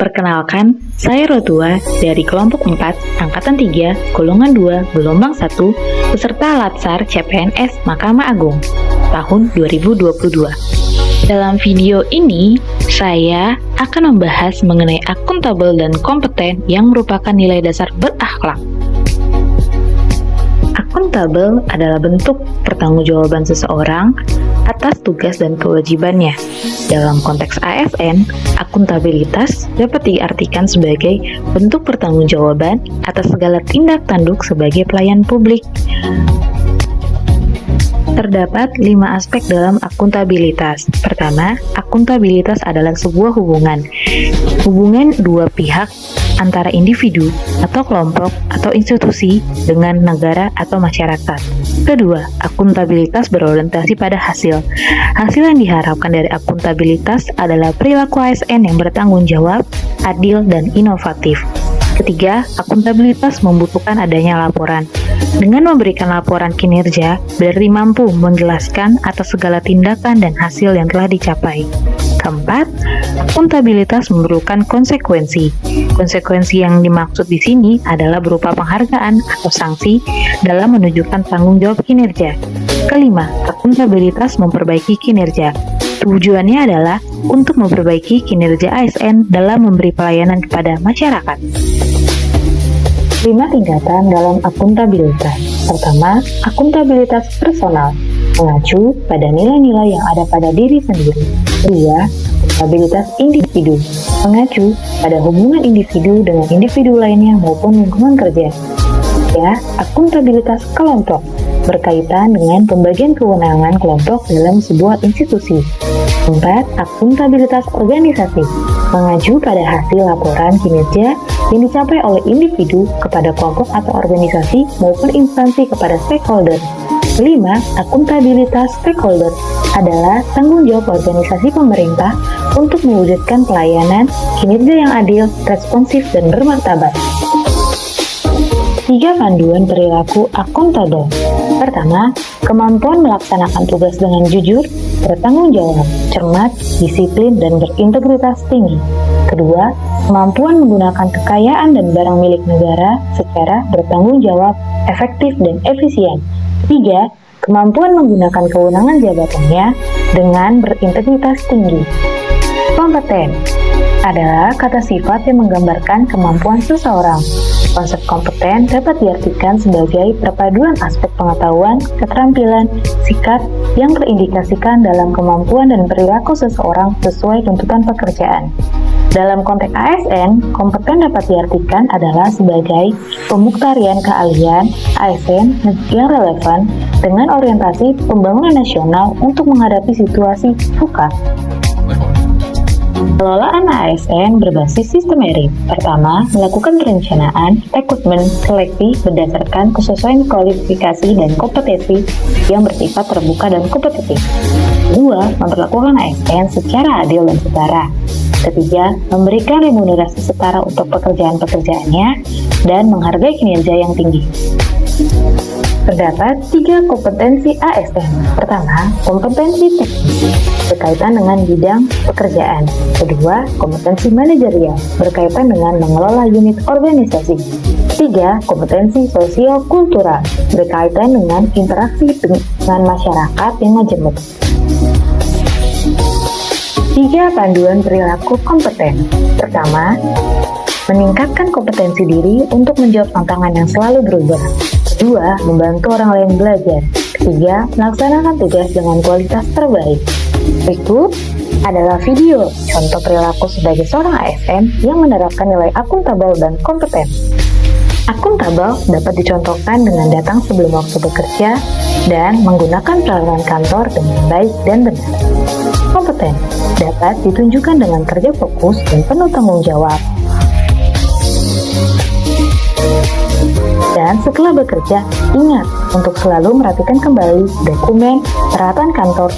Perkenalkan, saya Rotua dari kelompok 4, Angkatan 3, Golongan 2, Gelombang 1, peserta Latsar CPNS Mahkamah Agung, tahun 2022. Dalam video ini, saya akan membahas mengenai akuntabel dan kompeten yang merupakan nilai dasar berakhlak. Akuntabel adalah bentuk pertanggungjawaban seseorang atas tugas dan kewajibannya. Dalam konteks ASN, akuntabilitas dapat diartikan sebagai bentuk pertanggungjawaban atas segala tindak tanduk sebagai pelayan publik. Terdapat 5 aspek dalam akuntabilitas. Pertama, akuntabilitas adalah sebuah hubungan dua pihak antara individu atau kelompok atau institusi dengan negara atau masyarakat. Kedua, akuntabilitas berorientasi pada hasil. Hasil yang diharapkan dari akuntabilitas adalah perilaku ASN yang bertanggung jawab, adil, dan inovatif. Ketiga, akuntabilitas membutuhkan adanya laporan. Dengan memberikan laporan kinerja, berarti mampu menjelaskan atas segala tindakan dan hasil yang telah dicapai. Keempat, akuntabilitas memerlukan konsekuensi. Konsekuensi yang dimaksud di sini adalah berupa penghargaan atau sanksi dalam menunjukkan tanggung jawab kinerja. Kelima, akuntabilitas memperbaiki kinerja. Tujuannya adalah untuk memperbaiki kinerja ASN dalam memberi pelayanan kepada masyarakat. 5 tingkatan dalam akuntabilitas. Pertama, akuntabilitas personal, mengacu pada nilai-nilai yang ada pada diri sendiri. Kedua, akuntabilitas individu, mengacu pada hubungan individu dengan individu lainnya maupun lingkungan kerja. Ya, akuntabilitas kelompok, berkaitan dengan pembagian kewenangan kelompok dalam sebuah institusi. 4. Akuntabilitas organisasi, mengacu pada hasil laporan kinerja yang dicapai oleh individu kepada kelompok atau organisasi maupun instansi kepada stakeholder. 5. Akuntabilitas stakeholder adalah tanggung jawab organisasi pemerintah untuk mewujudkan pelayanan, kinerja yang adil, responsif, dan bermartabat. 3 panduan perilaku akuntabel. Pertama, kemampuan melaksanakan tugas dengan jujur, bertanggung jawab, cermat, disiplin, dan berintegritas tinggi. Kedua, kemampuan menggunakan kekayaan dan barang milik negara secara bertanggung jawab, efektif, dan efisien. Ketiga, kemampuan menggunakan kewenangan jabatannya dengan berintegritas tinggi. Kompeten adalah kata sifat yang menggambarkan kemampuan seseorang. Konsep kompeten dapat diartikan sebagai perpaduan aspek pengetahuan, keterampilan, sikap yang terindikasikan dalam kemampuan dan perilaku seseorang sesuai tuntutan pekerjaan. Dalam konteks ASN, kompeten dapat diartikan adalah sebagai pemuktarian keahlian ASN yang relevan dengan orientasi pembangunan nasional untuk menghadapi situasi VUCA. Pengelolaan ASN berbasis sistem merit. Pertama, melakukan perencanaan, rekrutmen, seleksi berdasarkan kesesuaian kualifikasi dan kompetensi yang bersifat terbuka dan kompetitif. Kedua, memperlakukan ASN secara adil dan setara. Ketiga, memberikan remunerasi setara untuk pekerjaan-pekerjaannya dan menghargai kinerja yang tinggi. Terdapat 3 kompetensi ASN. Pertama, kompetensi teknis, berkaitan dengan bidang pekerjaan. Kedua, kompetensi manajerial, berkaitan dengan mengelola unit organisasi. Ketiga, kompetensi sosio-kultural, berkaitan dengan interaksi dengan masyarakat yang majemuk. 3 panduan perilaku kompeten. Pertama, meningkatkan kompetensi diri untuk menjawab tantangan yang selalu berubah. Kedua, membantu orang lain belajar. Ketiga, melaksanakan tugas dengan kualitas terbaik. Berikut adalah video contoh perilaku sebagai seorang ASN yang menerapkan nilai akuntabel dan kompeten. Akuntabel dapat dicontohkan dengan datang sebelum waktu bekerja dan menggunakan peralatan kantor dengan baik dan benar. Kompeten dapat ditunjukkan dengan kerja fokus dan penuh tanggung jawab. Dan setelah bekerja, ingat untuk selalu merapikan kembali dokumen, peralatan kantor,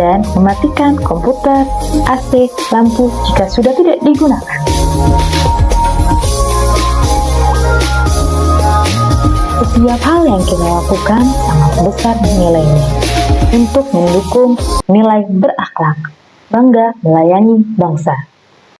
dan mematikan komputer, AC, lampu jika sudah tidak digunakan. Setiap hal yang kita lakukan sangat besar nilainya untuk mendukung nilai berakhlak, bangga melayani bangsa.